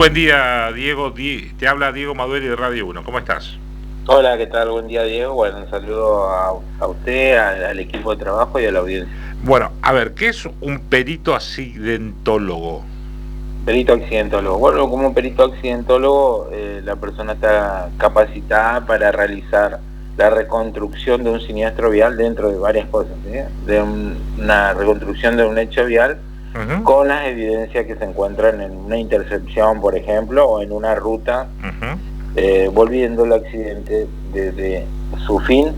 Buen día, Diego. Te habla Diego Madueri de Radio 1. ¿Cómo estás? Hola, ¿qué tal? Buen día, Diego. Bueno, un saludo a usted, al equipo de trabajo y a la audiencia. Bueno, a ver, ¿qué es un perito accidentólogo? Perito accidentólogo. Bueno, como perito accidentólogo, la persona está capacitada para realizar la reconstrucción de un siniestro vial dentro de varias cosas, ¿sí? Una reconstrucción de un hecho vial con las evidencias que se encuentran en una intersección, por ejemplo, o en una ruta, volviendo el accidente desde su fin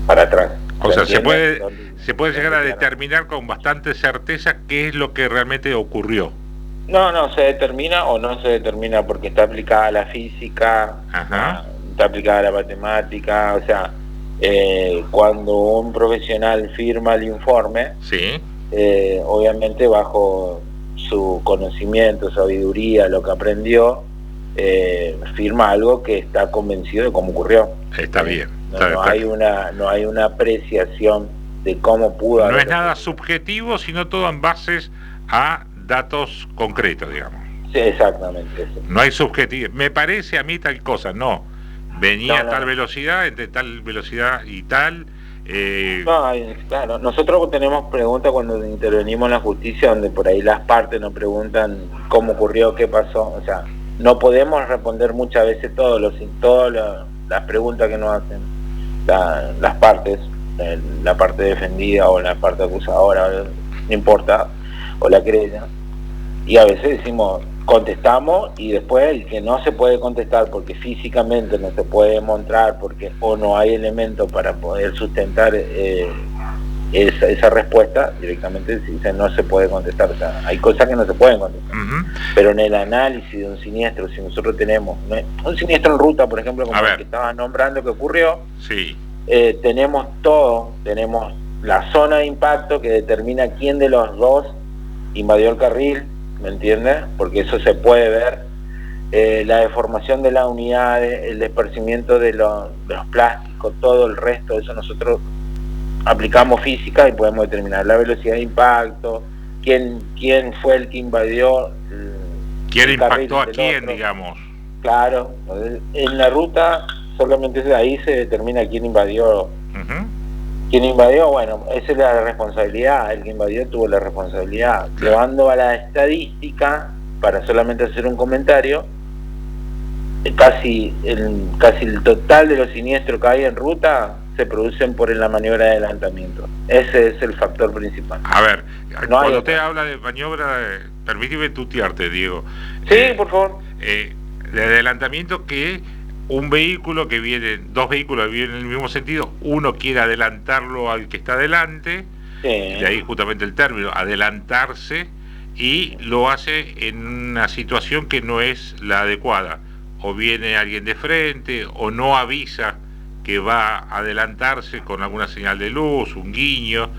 para atrás. O sea, se puede llegar a determinar con bastante certeza qué es lo que realmente ocurrió. No se determina o no se determina porque está aplicada la física, está aplicada la matemática, o sea, cuando un profesional firma el informe, sí, obviamente bajo su conocimiento, sabiduría, lo que aprendió, firma algo que está convencido de cómo ocurrió. Está bien. No hay una apreciación de cómo pudo haber. No es nada subjetivo, sino todo en bases a datos concretos, digamos. Sí, exactamente. Sí. No hay subjetivo. Me parece a mí tal cosa, no. Venía a tal velocidad, entre tal velocidad y tal. Claro, nosotros tenemos preguntas cuando intervenimos en la justicia, donde por ahí las partes nos preguntan cómo ocurrió, qué pasó. O sea, no podemos responder muchas veces todas las preguntas que nos hacen las partes, la parte defendida o la parte acusadora, no importa, o la querella. Y a veces decimos, contestamos, y después el que no se puede contestar porque físicamente no se puede demostrar, porque o no hay elementos para poder sustentar esa respuesta, directamente dice no se puede contestar. O sea, hay cosas que no se pueden contestar. Pero en el análisis de un siniestro, si nosotros tenemos un siniestro en ruta, por ejemplo, como el que estabas nombrando que ocurrió, sí. Tenemos todo, tenemos la zona de impacto que determina quién de los dos invadió el carril, ¿me entiendes? Porque eso se puede ver, la deformación de la unidad, el esparcimiento de los plásticos, todo el resto de eso nosotros aplicamos física y podemos determinar la velocidad de impacto, quién fue el que invadió, quién impactó a quién, digamos. Claro, en la ruta solamente ahí se determina quién invadió. Quien invadió, bueno, esa es la responsabilidad, el que invadió tuvo la responsabilidad. Claro. Llevando a la estadística, para solamente hacer un comentario, casi el total de los siniestros que hay en ruta se producen por la maniobra de adelantamiento. Ese es el factor principal. A ver, cuando usted habla de maniobra, permíteme tutearte, Diego. Sí, por favor. De adelantamiento, que un vehículo que viene, dos vehículos que vienen en el mismo sentido, uno quiere adelantarlo al que está adelante, de ahí justamente el término, adelantarse, y lo hace en una situación que no es la adecuada, o viene alguien de frente, o no avisa que va a adelantarse con alguna señal de luz, un guiño,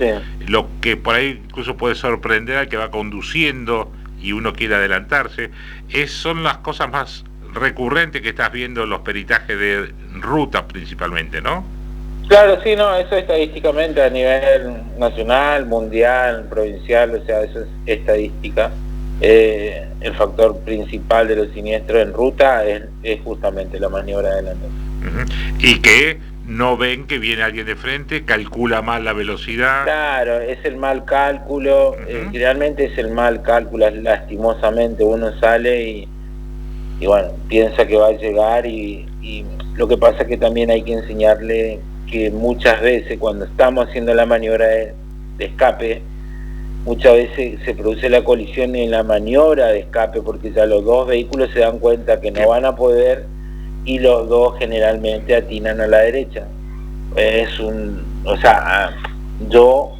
lo que por ahí incluso puede sorprender al que va conduciendo y uno quiere adelantarse. Son las cosas más recurrente que estás viendo en los peritajes de ruta principalmente, ¿no? Claro, sí, no, eso estadísticamente a nivel nacional, mundial, provincial, o sea, eso es estadística. El factor principal de los siniestros en ruta es justamente la maniobra de adelantamiento. Y que no ven que viene alguien de frente, calcula mal la velocidad. Claro, es el mal cálculo, realmente es el mal cálculo, lastimosamente uno sale y bueno, piensa que va a llegar y lo que pasa es que también hay que enseñarle que muchas veces cuando estamos haciendo la maniobra de escape, muchas veces se produce la colisión en la maniobra de escape porque ya los dos vehículos se dan cuenta que no van a poder y los dos generalmente atinan a la derecha. O sea, yo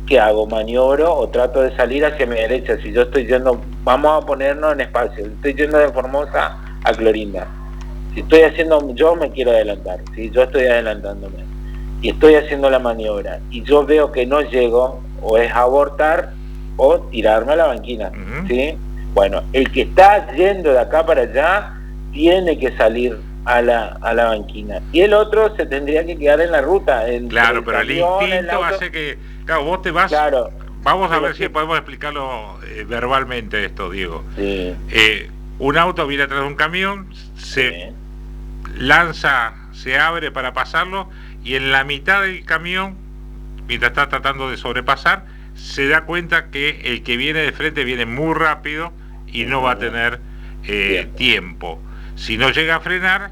¿qué hago? ¿Maniobro o trato de salir hacia mi derecha? Si yo estoy yendo, vamos a ponernos en espacio, estoy yendo de Formosa a Clorinda. Si estoy haciendo, yo me quiero adelantar, ¿sí? Yo estoy adelantándome y estoy haciendo la maniobra y yo veo que no llego, o es abortar o tirarme a la banquina, ¿sí? Bueno, el que está yendo de acá para allá tiene que salir a la banquina y el otro se tendría que quedar en la ruta. Claro, pero el instinto hace que, claro, vos te vas. Claro. Vamos a ver si podemos explicarlo verbalmente esto, Diego. Sí. un auto viene atrás de un camión, se lanza, se abre para pasarlo, y en la mitad del camión, mientras está tratando de sobrepasar, se da cuenta que el que viene de frente viene muy rápido y no va a tener tiempo. Si no llega a frenar,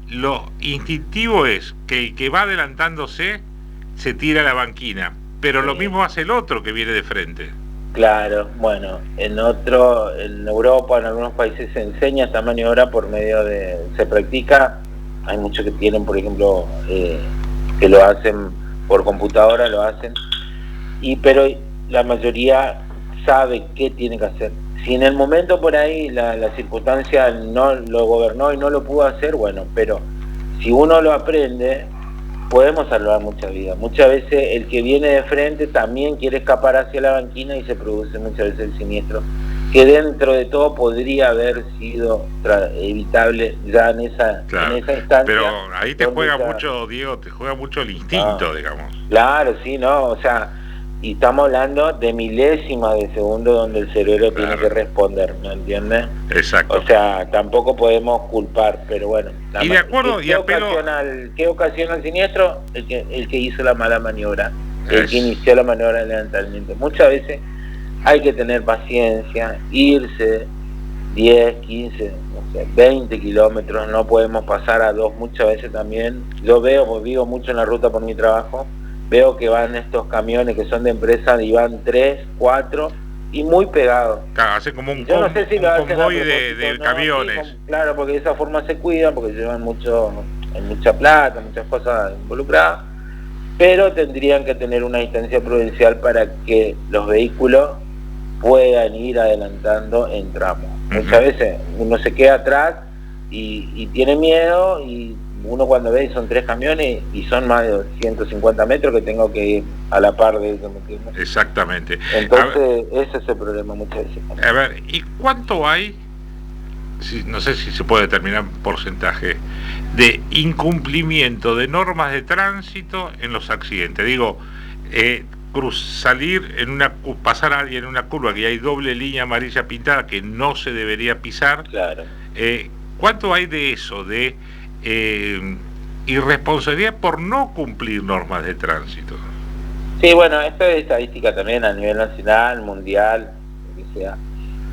lo instintivo es que el que va adelantándose se tira a la banquina, pero lo mismo hace el otro que viene de frente. Claro, bueno, en Europa, en algunos países se enseña esta maniobra por medio se practica, hay muchos que tienen, por ejemplo, que lo hacen por computadora, lo hacen, pero la mayoría sabe qué tiene que hacer. Si en el momento por ahí la circunstancia no lo gobernó y no lo pudo hacer, bueno, pero si uno lo aprende, podemos salvar muchas vidas. Muchas veces el que viene de frente también quiere escapar hacia la banquina y se produce muchas veces el siniestro, que dentro de todo podría haber sido evitable ya en esa instancia. Pero ahí te juega mucho, Diego, te juega mucho el instinto, digamos. Claro, sí, ¿no? O sea, y estamos hablando de milésimas de segundo donde el cerebro tiene que responder, ¿me entiendes? Exacto. O sea, tampoco podemos culpar, pero bueno. Y de acuerdo, ¿qué ocasiona el siniestro? El que hizo la mala maniobra, el que inició la maniobra de levantamiento. Muchas veces hay que tener paciencia, irse 10, 15, no sé, 20 kilómetros, no podemos pasar a 2 muchas veces también. Yo veo, porque vivo mucho en la ruta por mi trabajo, veo que van estos camiones que son de empresa y van 3, 4 y muy pegados. Claro, hace como un convoy de camiones. Sí, claro, porque de esa forma se cuidan, porque llevan mucha plata, muchas cosas involucradas, pero tendrían que tener una distancia prudencial para que los vehículos puedan ir adelantando en tramos. Muchas veces uno se queda atrás y tiene miedo, y uno cuando ve son 3 camiones y son más de 150 metros que tengo que ir a la par de eso, ¿me entiendes? Exactamente. Entonces ese es el problema muchas veces. A ver, ¿y cuánto hay, no sé si se puede determinar un porcentaje, de incumplimiento de normas de tránsito en los accidentes? Digo, pasar a alguien en una curva que hay doble línea amarilla pintada que no se debería pisar. Claro. ¿Cuánto hay de eso, de irresponsabilidad por no cumplir normas de tránsito? Sí, bueno, esto es estadística también a nivel nacional, mundial, que sea.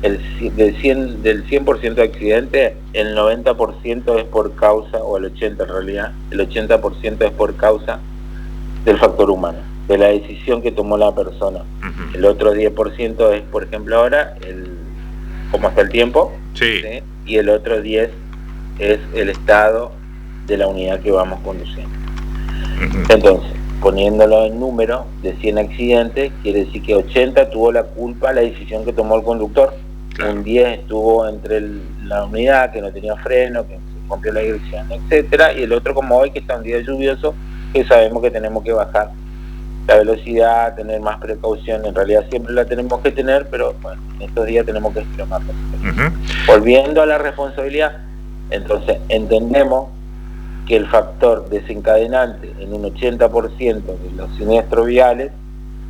Del 100% de accidentes, el 90% es por causa, o el 80% en realidad, el 80% es por causa del factor humano, de la decisión que tomó la persona. El otro 10% es, por ejemplo, ahora, cómo está el tiempo, ¿sí? Y el otro 10% es el estado de la unidad que vamos conduciendo. Entonces, poniéndolo en número de 100 accidentes, quiere decir que 80 tuvo la culpa la decisión que tomó el conductor. Claro. Un 10 estuvo entre la unidad, que no tenía freno, que se rompió la dirección, etcétera, y el otro, como hoy, que está un día lluvioso, que sabemos que tenemos que bajar la velocidad, tener más precaución. En realidad siempre la tenemos que tener, pero bueno, en estos días tenemos que extremarla. Volviendo a la responsabilidad, entonces entendemos que el factor desencadenante en un 80% de los siniestros viales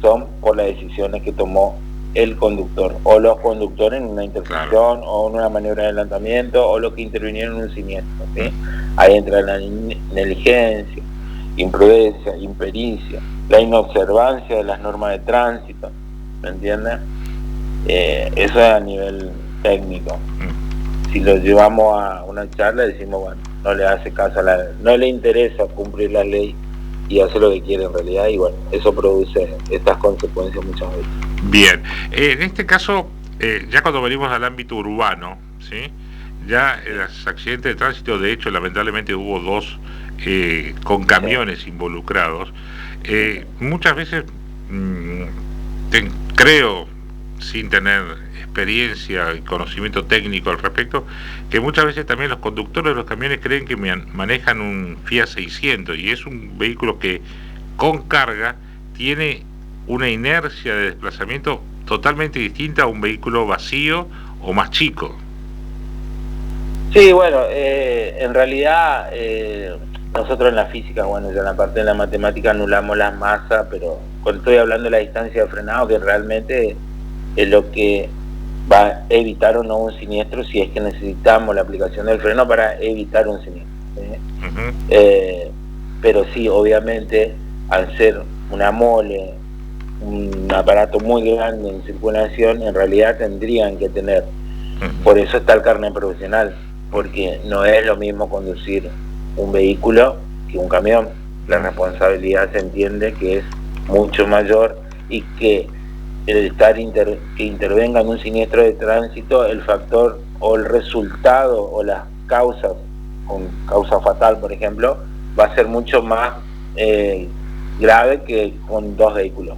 son por las decisiones que tomó el conductor o los conductores en una intersección, claro, o en una maniobra de adelantamiento, o los que intervinieron en un siniestro, ¿sí? Ahí entra la negligencia, imprudencia, impericia, la inobservancia de las normas de tránsito, ¿me entiendes? Eso es a nivel técnico. Si lo llevamos a una charla, decimos, bueno, no le hace caso no le interesa cumplir la ley y hace lo que quiere en realidad, y bueno, eso produce estas consecuencias muchas veces. Bien, en este caso, ya cuando venimos al ámbito urbano, ¿sí? Ya los accidentes de tránsito, de hecho, lamentablemente hubo 2 con camiones involucrados. Muchas veces, creo, sin tener experiencia y conocimiento técnico al respecto, que muchas veces también los conductores de los camiones creen que manejan un Fiat 600, y es un vehículo que con carga tiene una inercia de desplazamiento totalmente distinta a un vehículo vacío o más chico. Sí, bueno, en realidad nosotros en la física, bueno, ya en la parte de la matemática anulamos las masas, pero cuando estoy hablando de la distancia de frenado, que realmente es lo que va a evitar o no un siniestro si es que necesitamos la aplicación del freno para evitar un siniestro. Pero sí, obviamente, al ser una mole, un aparato muy grande en circulación, en realidad tendrían que tener. Por eso está el carnet profesional, porque no es lo mismo conducir un vehículo que un camión. La responsabilidad se entiende que es mucho mayor y que el que intervenga en un siniestro de tránsito, el factor o el resultado o las causas, con causa fatal por ejemplo, va a ser mucho más grave que con dos vehículos.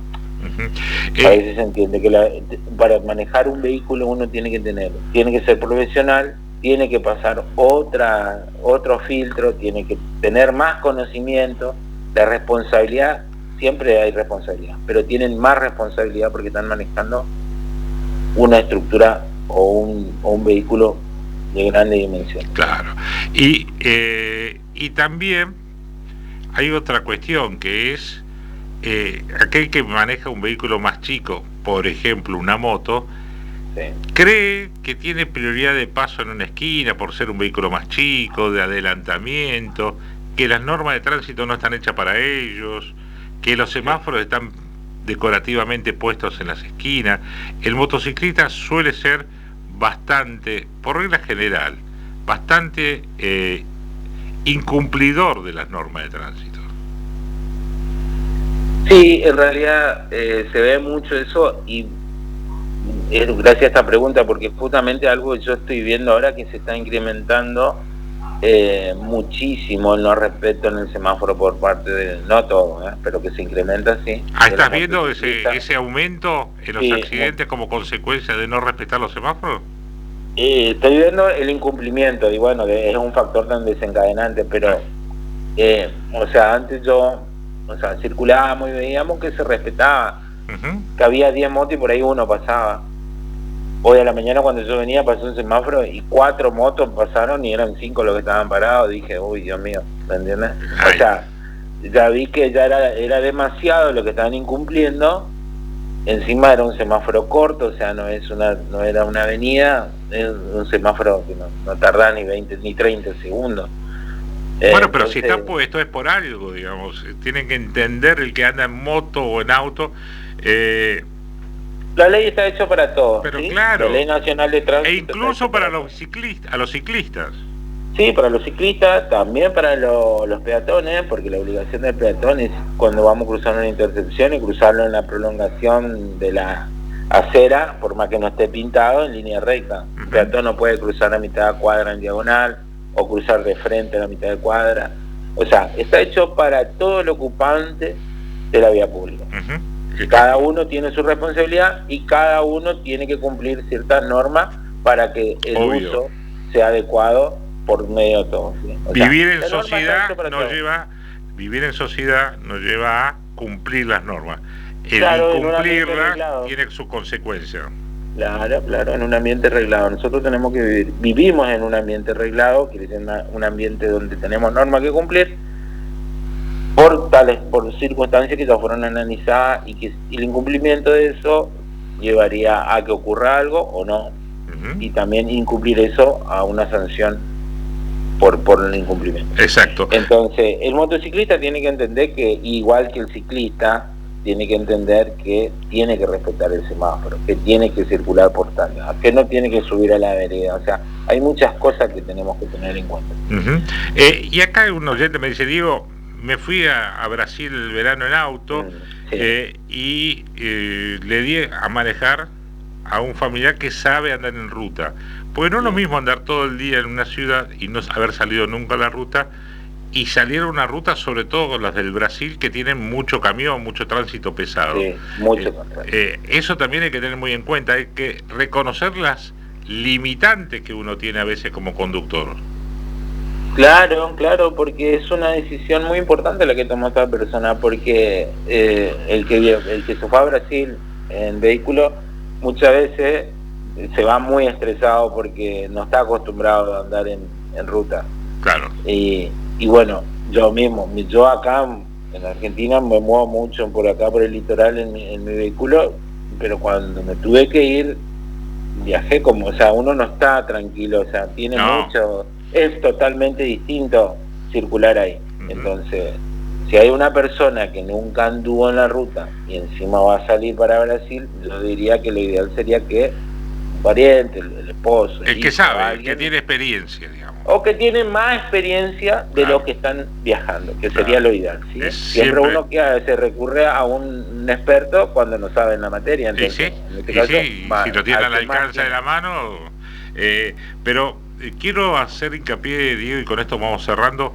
A veces se entiende que para manejar un vehículo uno tiene que ser profesional, tiene que pasar otro filtro, tiene que tener más conocimiento. La responsabilidad, siempre hay responsabilidad, pero tienen más responsabilidad porque están manejando una estructura o un vehículo de grande dimensión. Claro. Y también hay otra cuestión que es aquel que maneja un vehículo más chico, por ejemplo una moto, sí, cree que tiene prioridad de paso en una esquina por ser un vehículo más chico, de adelantamiento, que las normas de tránsito no están hechas para ellos, que los semáforos están decorativamente puestos en las esquinas. El motociclista suele ser bastante, por regla general, bastante incumplidor de las normas de tránsito. Sí, en realidad se ve mucho eso y gracias a esta pregunta, porque justamente algo que yo estoy viendo ahora que se está incrementando muchísimo el no respeto en el semáforo por parte de, no todo, pero que se incrementa, sí. ¿Estás viendo ese aumento en los accidentes como consecuencia de no respetar los semáforos? Estoy viendo el incumplimiento y bueno, es un factor tan desencadenante, pero o sea, antes circulábamos y veíamos que se respetaba, que había 10 motos y por ahí uno pasaba. Hoy a la mañana cuando yo venía pasó un semáforo y 4 motos pasaron y eran 5 los que estaban parados. Dije, uy, Dios mío, ¿me entiendes? O sea, ya vi que ya era demasiado lo que estaban incumpliendo. Encima era un semáforo corto, o sea, no era una avenida, es un semáforo que no tarda ni 20 ni 30 segundos. Bueno, pero entonces, si está puesto es por algo, digamos. Tienen que entender el que anda en moto o en auto. La ley está hecha para todos. Pero ¿sí? claro. La ley nacional de tránsito. E incluso para los ciclistas, a los ciclistas. Sí, para los ciclistas, también para los peatones, porque la obligación del peatón es cuando vamos a cruzar una intersección y cruzarlo en la prolongación de la acera, por más que no esté pintado, en línea recta. El peatón no puede cruzar a mitad de cuadra en diagonal o cruzar de frente a la mitad de cuadra. O sea, está hecho para todo el ocupante de la vía pública. Cada uno tiene su responsabilidad y cada uno tiene que cumplir ciertas normas para que el uso sea adecuado por medio de todo. ¿sí? Vivir en sociedad nos lleva a cumplir las normas. El incumplirlas tiene su consecuencia. Claro, en un ambiente reglado. Nosotros tenemos que vivimos en un ambiente reglado, que es un ambiente donde tenemos normas que cumplir, por circunstancias que ya fueron analizadas y que el incumplimiento de eso llevaría a que ocurra algo o no, y también incumplir eso a una sanción por el incumplimiento. Exacto. Entonces, el motociclista tiene que entender que, igual que el ciclista, tiene que entender que tiene que respetar el semáforo, que tiene que circular por tanda, que no tiene que subir a la vereda. O sea, hay muchas cosas que tenemos que tener en cuenta. Y acá un oyente me dice, Diego, me fui a Brasil el verano en auto y le di a manejar a un familiar que sabe andar en ruta. Porque no es lo mismo andar todo el día en una ciudad y no haber salido nunca a la ruta, y salir a una ruta, sobre todo con las del Brasil, que tienen mucho camión, mucho tránsito pesado. Sí, mucho eso también hay que tener muy en cuenta, hay que reconocer las limitantes que uno tiene a veces como conductor. Claro, porque es una decisión muy importante la que tomó esta persona, porque el que se fue a Brasil en vehículo muchas veces se va muy estresado porque no está acostumbrado a andar en ruta. Claro. Y bueno, yo acá en Argentina me muevo mucho por acá por el litoral en mi vehículo, pero cuando me tuve que ir viajé como, o sea, uno no está tranquilo, o sea, tiene mucho, es totalmente distinto circular ahí. Entonces, si hay una persona que nunca anduvo en la ruta y encima va a salir para Brasil, yo diría que lo ideal sería que un pariente, el esposo, el que sabe, el que tiene experiencia, digamos. O que tiene más experiencia de los que están viajando, que sería lo ideal, ¿sí? Siempre uno que se recurre a un experto cuando no sabe en la materia. Entonces, en este caso, si lo tiene al alcance de la mano. Pero quiero hacer hincapié, Diego, y con esto vamos cerrando,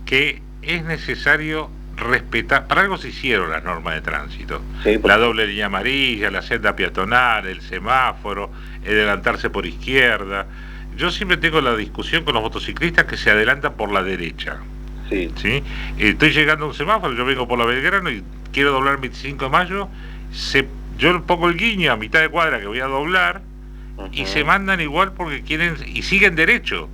que es necesario respetar, para algo se hicieron las normas de tránsito, la doble línea amarilla, la senda peatonal, el semáforo, el adelantarse por izquierda. Yo siempre tengo la discusión con los motociclistas que se adelantan por la derecha. ¿Sí? Estoy llegando a un semáforo, yo vengo por la Belgrano y quiero doblar 25 de mayo, yo le pongo el guiño a mitad de cuadra que voy a doblar, y se mandan igual porque quieren, y siguen derecho.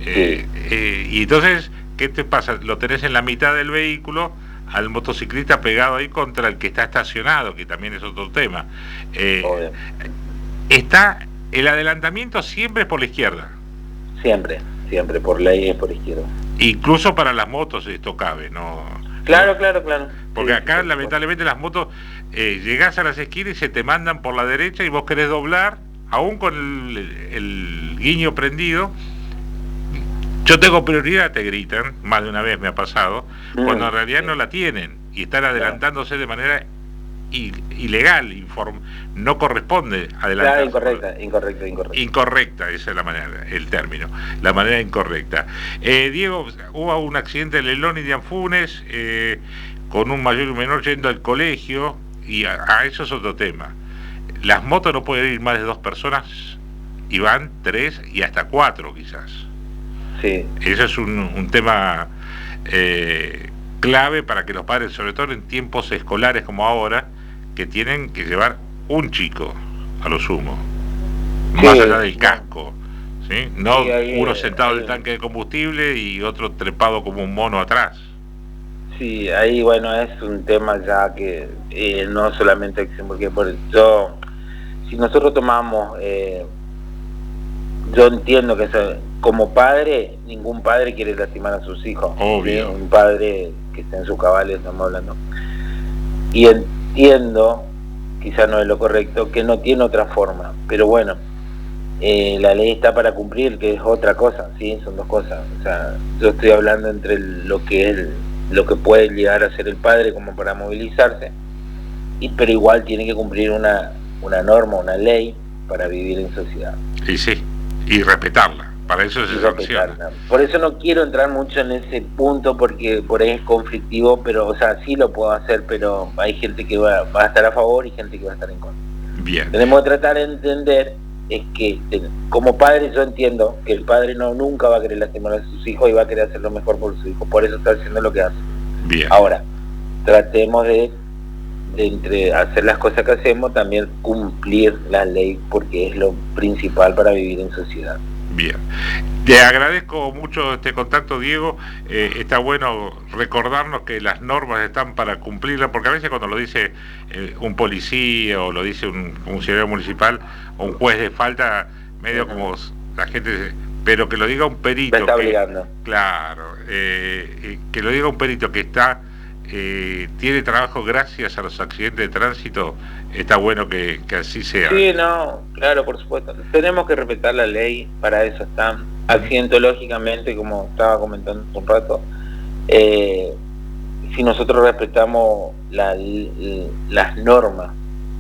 Y entonces, ¿qué te pasa? Lo tenés en la mitad del vehículo al motociclista pegado ahí contra el que está estacionado, que también es otro tema. El adelantamiento siempre es por la izquierda. Siempre, por ley es por izquierda. Incluso para las motos esto cabe, ¿no? Claro. Porque acá lamentablemente las motos, llegás a las esquinas y se te mandan por la derecha y vos querés doblar, aún con el guiño prendido. Yo tengo prioridad, te gritan, más de una vez me ha pasado, cuando en realidad no la tienen y están adelantándose de manera ilegal, no corresponde adelantar. Incorrecta, esa es la manera, el término, la manera incorrecta. Diego, hubo un accidente en Lelón y de Anfunes, con un mayor y un menor yendo al colegio, y a eso es otro tema. Las motos no pueden ir más de 2 personas, y van 3 y hasta 4 quizás. Eso es un tema clave para que los padres, sobre todo en tiempos escolares como ahora, que tienen que llevar un chico a lo sumo, más allá del casco, no uno sentado en el tanque de combustible y otro trepado como un mono atrás. Ahí es un tema ya que no solamente porque si nosotros tomamos, yo entiendo que como padre, ningún padre quiere lastimar a sus hijos. Obvio. Un padre que esté en sus cabales, estamos hablando. Y entiendo, quizás no es lo correcto, que no tiene otra forma, pero bueno, la ley está para cumplir, que es otra cosa, son dos cosas. O sea, yo estoy hablando entre lo que puede llegar a ser el padre como para movilizarse, pero igual tiene que cumplir una norma, una ley para vivir en sociedad. Y respetarla. Para eso se sanciona. Por eso no quiero entrar mucho en ese punto, porque por ahí es conflictivo, pero, o sea, sí lo puedo hacer, pero hay gente que va a estar a favor y gente que va a estar en contra. Bien. Tenemos que tratar de entender, es que como padre yo entiendo que el padre nunca va a querer lastimar a sus hijos y va a querer hacer lo mejor por sus hijos, por eso está haciendo lo que hace. Bien. Ahora, tratemos de entre hacer las cosas que hacemos, también cumplir la ley, porque es lo principal para vivir en sociedad. Bien, te agradezco mucho este contacto, Diego. Está bueno recordarnos que las normas están para cumplirlas, porque a veces cuando lo dice un policía o lo dice un funcionario municipal o un juez de falta, medio como la gente, pero que lo diga un perito. Me está obligando. Claro, que lo diga un perito que tiene trabajo gracias a los accidentes de tránsito. Está bueno que así sea. Claro, por supuesto. Tenemos que respetar la ley, para eso están. Accidentológicamente, como estaba comentando hace un rato, si nosotros respetamos las normas,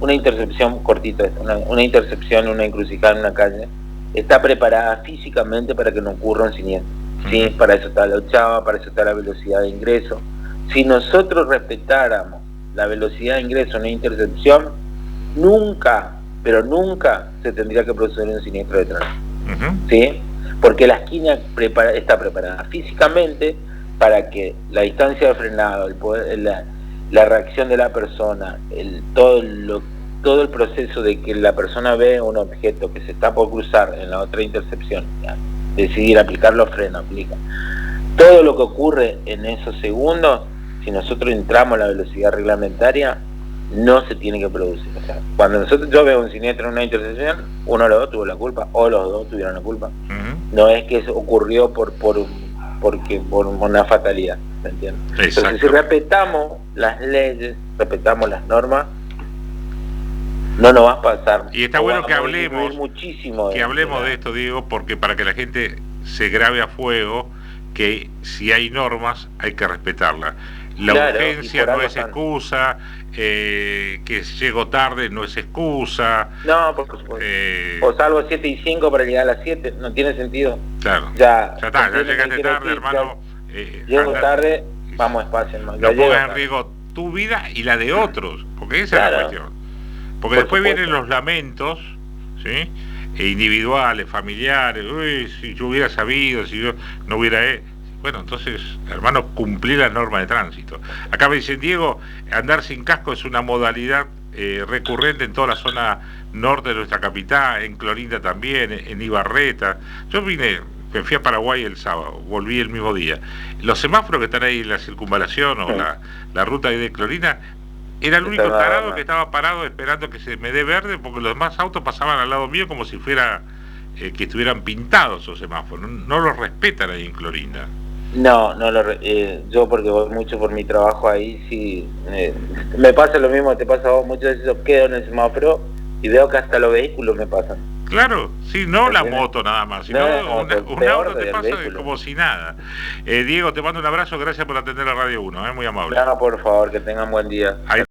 una intercepción cortita, una intercepción, una encrucijada en una calle, está preparada físicamente para que no ocurra un siniestro. Para eso está la ochava, para eso está la velocidad de ingreso. Si nosotros respetáramos la velocidad de ingreso en una intercepción, nunca, pero nunca se tendría que producir un siniestro de tránsito. Porque la esquina está preparada físicamente para que la distancia de frenado, la reacción de la persona, todo el proceso de que la persona ve un objeto que se está por cruzar en la otra intercepción, decidir aplicar los frenos, aplica. Todo lo que ocurre en esos segundos, si nosotros entramos a la velocidad reglamentaria, no se tiene que producir. O sea, cuando yo veo un siniestro en una intersección, uno de los dos tuvo la culpa, o los dos tuvieron la culpa. No es que eso ocurrió por una fatalidad, ¿me entiendes? Entonces, si respetamos las leyes, respetamos las normas, no nos va a pasar. Y está bueno que hablemos de esto, Diego, porque para que la gente se grabe a fuego que si hay normas hay que respetarlas. La urgencia no es excusa, que llego tarde no es excusa. No, por supuesto. O salgo 7 y 5 para llegar a las 7, no tiene sentido. Claro. Ya llegaste tarde, hermano. Llego tarde, vamos despacio, hermano. No pongas en riesgo tu vida y la de otros, porque esa es la cuestión. Porque después vienen los lamentos, ¿sí? Individuales, familiares. Uy, si yo hubiera sabido, si yo no hubiera... Bueno, entonces, hermano, cumplir la norma de tránsito. Acá me dicen, Diego, andar sin casco es una modalidad recurrente en toda la zona norte de nuestra capital, en Clorinda también, en Ibarreta. Yo me fui a Paraguay el sábado, volví el mismo día. Los semáforos que están ahí en la circunvalación o la ruta de Clorinda, era el único tarado que estaba parado esperando que se me dé verde, porque los demás autos pasaban al lado mío como si fuera que estuvieran pintados esos semáforos. No los respetan ahí en Clorinda. No, yo porque voy mucho por mi trabajo ahí, sí, me pasa lo mismo, te pasa a vos, muchas veces yo quedo en el semáforo y veo que hasta los vehículos me pasan. Claro, sí, no la moto nada más, sino un auto te pasa como si nada. Diego, te mando un abrazo, gracias por atender a Radio 1, muy amable. No, por favor, que tengan buen día.